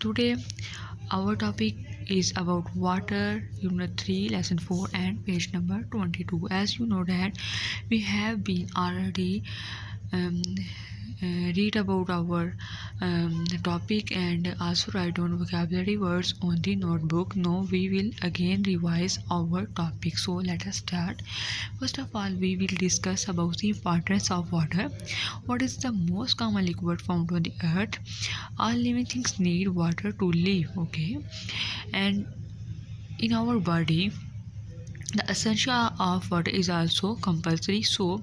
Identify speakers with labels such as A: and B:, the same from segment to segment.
A: Today our topic is about water, unit 3, lesson 4 and page number 22. As you know that we have been already um, read about our topic and also write down vocabulary words on the notebook. Now we will again revise our topic. So let us start. First of all, we will discuss about the importance of water. What is the most common liquid found on the earth? All living things need water to live. Okay, and in our body the essential of water is also compulsory. So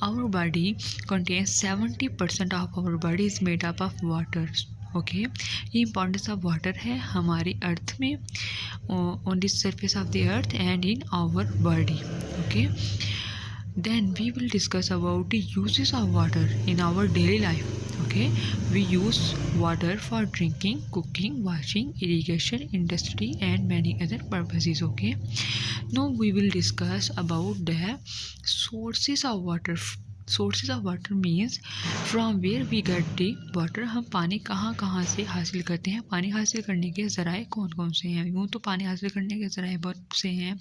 A: our body contains 70% of our body is made up of water. Okay ये importance of water है हमारी earth में on this surface of the earth and in our body. Okay then we will discuss about the uses of water in our daily life. Okay, we use water for drinking, cooking, washing, irrigation, industry and many other purposes. Okay, now we will discuss about the sources of water. Sources of water means from where we get the water. हम पानी कहाँ कहाँ से हासिल करते हैं. पानी हासिल करने के ज़राए कौन कौन से हैं. यूँ तो पानी हासिल करने के ज़राए बहुत से हैं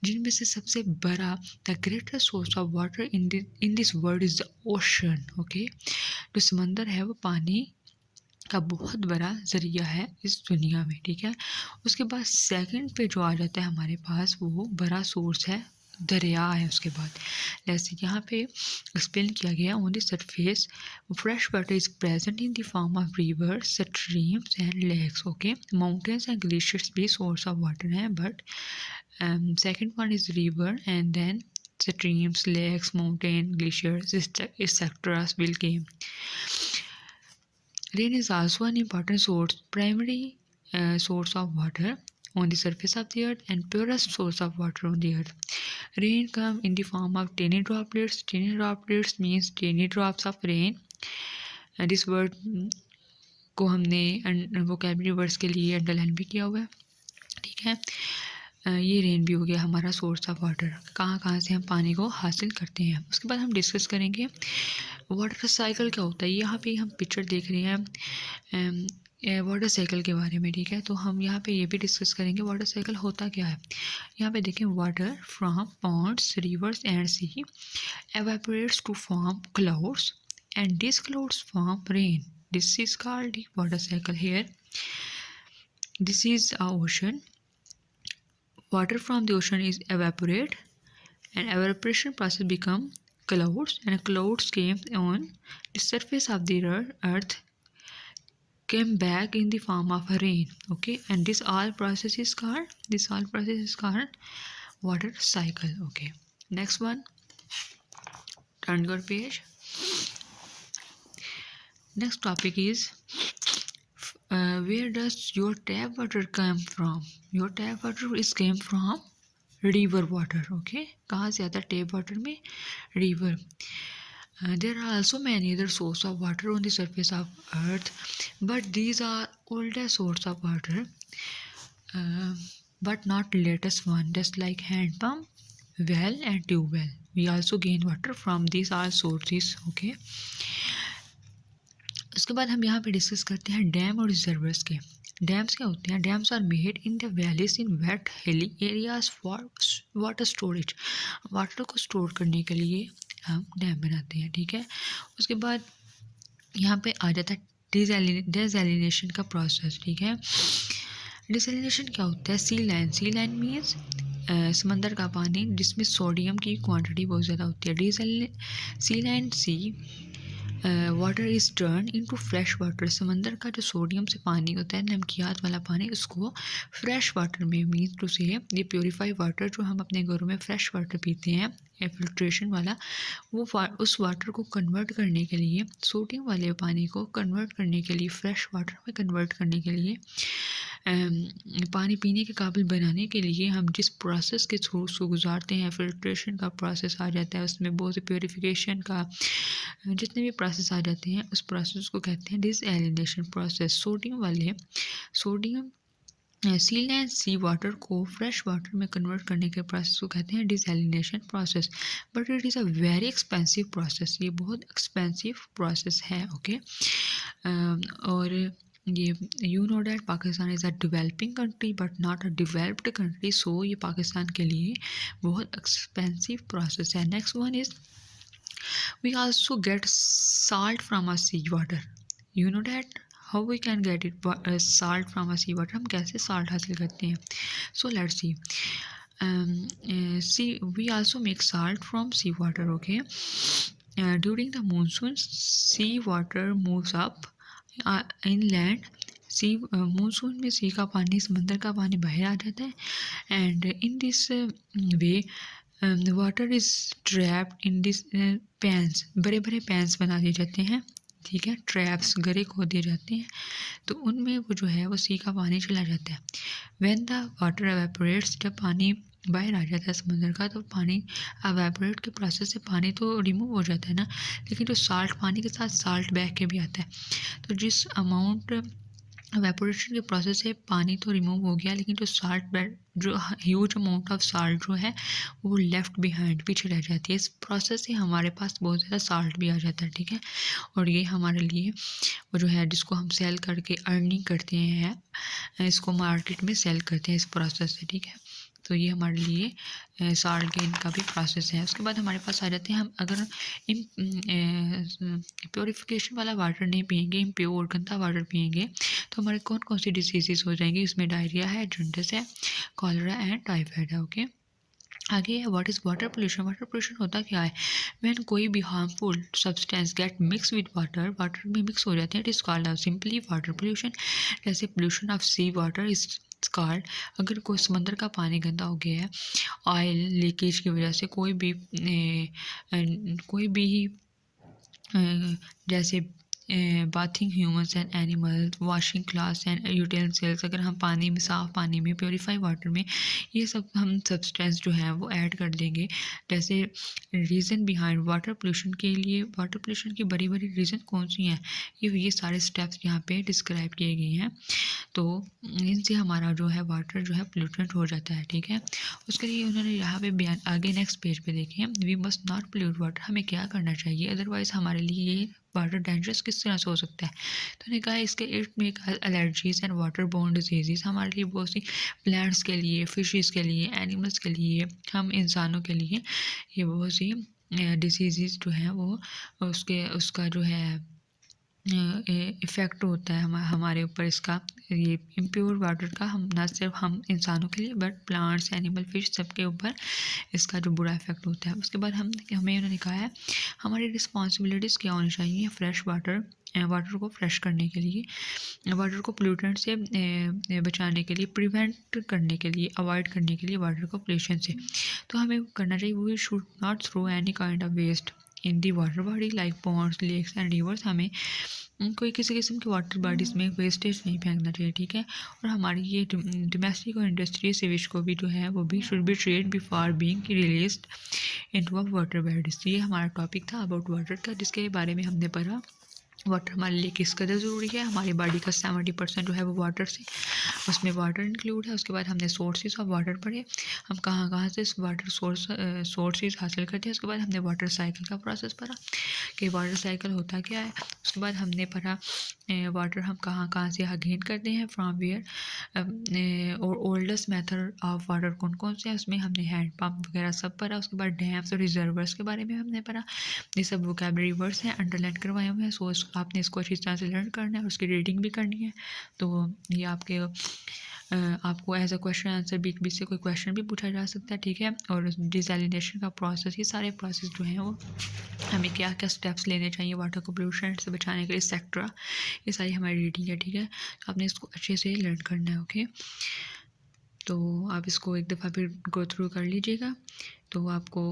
A: जिनमें से सबसे बड़ा the greatest source of water in this world is the ocean. Okay, जो समंदर है वो पानी का बहुत बड़ा ज़रिया है इस दुनिया में. ठीक है, उसके बाद सेकंड पे जो आ जाता है हमारे पास वो बड़ा सोर्स है दरिया है. उसके बाद जैसे यहाँ पे एक्सप्लेन किया गया on the surface fresh water is present in the form of rivers, streams and lakes. Okay, mountains and glaciers भी सोर्स ऑफ वाटर हैं but second one is river and then streams, lakes, mountain, glaciers, etc. will came. Rain is also an important source, primary source of water on the surface of the earth and purest source of water on the earth. Rain comes in the form of tiny droplets. Tiny droplets means tiny drops of rain. And this word को हमने vocabulary words के लिए underline भी किया हुआ है. ठीक है, ये रेन भी हो गया हमारा सोर्स ऑफ वाटर. कहाँ कहाँ से हम पानी को हासिल करते हैं. उसके बाद हम डिस्कस करेंगे वाटर साइकिल क्या होता है. यहाँ पे हम पिक्चर देख रहे हैं वाटर साइकिल के बारे में. ठीक है, तो हम यहाँ पे ये भी डिस्कस करेंगे वाटर साइकिल होता क्या है. यहाँ पे देखें water from ponds, rivers and sea evaporates to form clouds and these clouds form rain. This is called the water cycle. Here this is a ocean. Water from the ocean is evaporate and evaporation process become clouds and clouds came on the surface of the earth came back in the form of rain. Okay, and this all process is called water cycle. Okay, next one, turn your page. Next topic is where does your tap water come from. Your tap water is came from river water. Okay, कहाँ से आता है tap water में. river. There are also many other sources of water on the surface of earth but these are oldest source of water but not latest one, just like hand pump, well and tube well. We also gain water from these all sources. Okay, उसके बाद हम यहाँ पे discuss करते हैं dam और reservoirs के. Dams क्या होते हैं. Dams are made in the valleys in wet hilly areas for water storage. Water को स्टोर करने के लिए हम डैम बनाते हैं. ठीक है, उसके बाद यहाँ पे आ जाता है डिसैलिनेशन का प्रोसेस. ठीक है, डिसैलिनेशन क्या होता है. सी लाइन मीन्स समंदर का पानी जिसमें सोडियम की क्वांटिटी बहुत ज़्यादा होती है. Saline sea water is turn into fresh water. समंदर का जो सोडियम से पानी होता है नमकियात वाला पानी उसको फ्रेश वाटर में मीन्स टू से ये प्योरीफाई वाटर जो हम अपने घरों में फ्रेश वाटर पीते हैं फिल्ट्रेशन वाला वो उस वाटर को कन्वर्ट करने के लिए सोडियम वाले पानी को कन्वर्ट करने के लिए फ्रेश वाटर में कन्वर्ट करने के लिए पानी पीने के काबिल बनाने के लिए हम जिस प्रोसेस के थ्रू उसको गुजारते हैं फिल्ट्रेशन का प्रोसेस आ जाता है. उसमें बहुत से प्योरीफिकेशन का जितने भी प्रोसेस आ जाते हैं उस प्रोसेस को कहते हैं desalination process. Sodium saline sea water को फ्रेश वाटर में कन्वर्ट करने के प्रोसेस को कहते हैं desalination process. But it is a very expensive process. ये बहुत एक्सपेंसिव प्रोसेस है. ओके, और ये you know that Pakistan is a developing country but not a developed country, so ये पाकिस्तान के लिए बहुत एक्सपेंसिव प्रोसेस है। Next one is we also get salt from a sea water, you know that how we can get it salt from a sea water, हम कैसे salt हासिल करते हैं। So let's see, see we also make salt from seawater, okay. During the monsoon, sea water moves up inland, C monsoon में सी का पानी, समंदर का पानी बाहर आ जाता है, and in this way water is trapped in this pans, बड़े बड़े पैंस बना दिए जाते हैं, ठीक है, ट्रैप्स गरे खो दिए जाते हैं, तो उनमें वो जो है वो सी का पानी चला जाता है। व्हेन द वाटर एवेपोरेट्स, जब पानी बाहर आ जाता है समंदर का, तो पानी एवेपोरेट के प्रोसेस से पानी तो रिमूव हो जाता है ना, लेकिन जो साल्ट, पानी के साथ साल्ट बह के भी आता है, तो जिस अमाउंट एवेपोरेशन के प्रोसेस से पानी तो रिमूव हो गया, लेकिन जो साल्ट, जो ह्यूज अमाउंट ऑफ साल्ट जो है वो लेफ्ट बिहाइंड, पीछे रह जाती है। इस प्रोसेस से हमारे पास बहुत ज़्यादा साल्ट भी आ जाता है, ठीक है, और ये हमारे लिए वो जो है जिसको हम सेल करके अर्निंग करते हैं, इसको मार्केट में सेल करते हैं इस प्रोसेस से, ठीक है। तो ये हमारे लिए साल्ट गेन का भी प्रोसेस है। उसके बाद हमारे पास आ जाते हैं, हम अगर प्योरीफिकेशन वाला वाटर नहीं पियेंगे, इम्प्योर गंदा वाटर पियेंगे, तो हमारे कौन कौन सी डिसीजेस हो जाएंगी, इसमें डायरिया है, जॉन्डिस है, कॉलरा एंड टाइफाइड है, ओके। आगे है what is water pollution. Water pollution होता क्या है, व्हेन कोई भी harmful substance get mix with water, water में मिक्स हो जाते हैं, it is called out simply water pollution. जैसे pollution of sea water is called, अगर कोई समंदर का पानी गंदा हो गया है ऑयल लीकेज की वजह से, कोई भी जैसे bathing humans and animals, washing class and utensils, अगर हम पानी में, साफ़ पानी में, प्योरीफाई वाटर में ये सब हम सब्सटेंस जो है वो ऐड कर देंगे। जैसे रीज़न बिहाइंड वाटर पोल्यूशन के लिए, वाटर पोल्यूशन की बड़ी बड़ी रीज़न कौन सी हैं, ये सारे स्टेप्स यहाँ पे डिस्क्राइब किए गए हैं, तो इनसे हमारा जो है वाटर जो है पोल्यूटेंट हो जाता है, ठीक है। उसके लिए उन्होंने यहाँ पे बयान, आगे नेक्स्ट पेज पे देखें, we must not pollute water, हमें क्या करना चाहिए, अदरवाइज़ हमारे लिए ये वाटर डेंजरस किस तरह से हो सकता है। तो उन्होंने कहा इसके इट में allergies and water borne disease, हमारे लिए बहुत सी प्लांट्स के लिए, फिशेस के लिए, एनिमल्स के लिए, हम इंसानों के लिए ये बहुत सी डिसीज़ जो हैं वो उसका जो है इफ़ेक्ट होता है हमारे ऊपर, इसका ये इम्प्योर वाटर का, हम ना सिर्फ हम इंसानों के लिए बट प्लांट्स, एनिमल, फिश सबके ऊपर इसका जो बुरा इफ़ेक्ट होता है। उसके बाद हमें उन्होंने कहा है हमारी रिस्पॉन्सिबिलिटीज़ क्या होनी चाहिए फ्रेश वाटर को फ्रेश करने के लिए, वाटर को पोल्यूटेंट से बचाने के लिए, प्रिवेंट करने के लिए, अवॉइड करने के लिए वाटर को पोल्यूशन से। तो हमें करना चाहिए, we should not throw any kind of waste in the water body like ponds, lakes and rivers, हमें कोई किसी किस्म की वाटर बॉडीज़ में वेस्टेज नहीं फेंकना चाहिए, ठीक है। और हमारी ये डोमेस्टिक और इंडस्ट्रियल सीवेज को भी जो है वो भी should be treat before being released into a water bodies. ये हमारा टॉपिक था अबाउट वाटर का, जिसके बारे में हमने पढ़ा वाटर हमारे लिए किस कदर ज़रूरी है। हमारी बॉडी का 70% जो है वो वाटर से, उसमें वाटर इंक्लूड है। उसके बाद हमने सोर्सेज ऑफ वाटर पढ़े, हम कहाँ कहाँ से वाटर सोर्सेज हासिल करते हैं। उसके बाद हमने वाटर साइकिल का प्रोसेस पढ़ा कि वाटर साइकिल होता क्या है। उसके बाद हमने पढ़ा वाटर हम कहाँ कहाँ से गेन करते हैं, फ्रॉम वेयर, और ओल्डेस्ट मेथड ऑफ वाटर कौन कौन से हैं, उसमें हमने हैंड पम्प वगैरह सब पढ़ा। उसके बाद डैम्स और रिजर्वर्स के बारे में हमने पढ़ा। ये सब वोकैबलरी वर्ड्स हैं, अंडरलाइन करवाए हुए हैं, सो आपने इसको अच्छी तरह से लर्न करना है और उसकी रीडिंग भी करनी है। तो ये आपको एज अ क्वेश्चन आंसर बीच बीच से कोई क्वेश्चन भी पूछा जा सकता है, ठीक है। और डिसैलिनेशन का प्रोसेस, ये सारे प्रोसेस जो हैं वो हमें क्या क्या स्टेप्स लेने चाहिए वाटर को पोल्यूशन से बचाने के लिए, सेक्ट्रा, ये सारी हमारी रीडिंग है, ठीक है। तो आपने इसको अच्छे से लर्न करना है, ओके। तो आप इसको एक दफ़ा फिर गो थ्रू कर लीजिएगा, तो आपको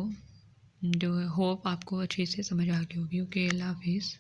A: जो होप आपको अच्छे से समझ आ गई होगी, ओके। अल्लाह हाफिज़।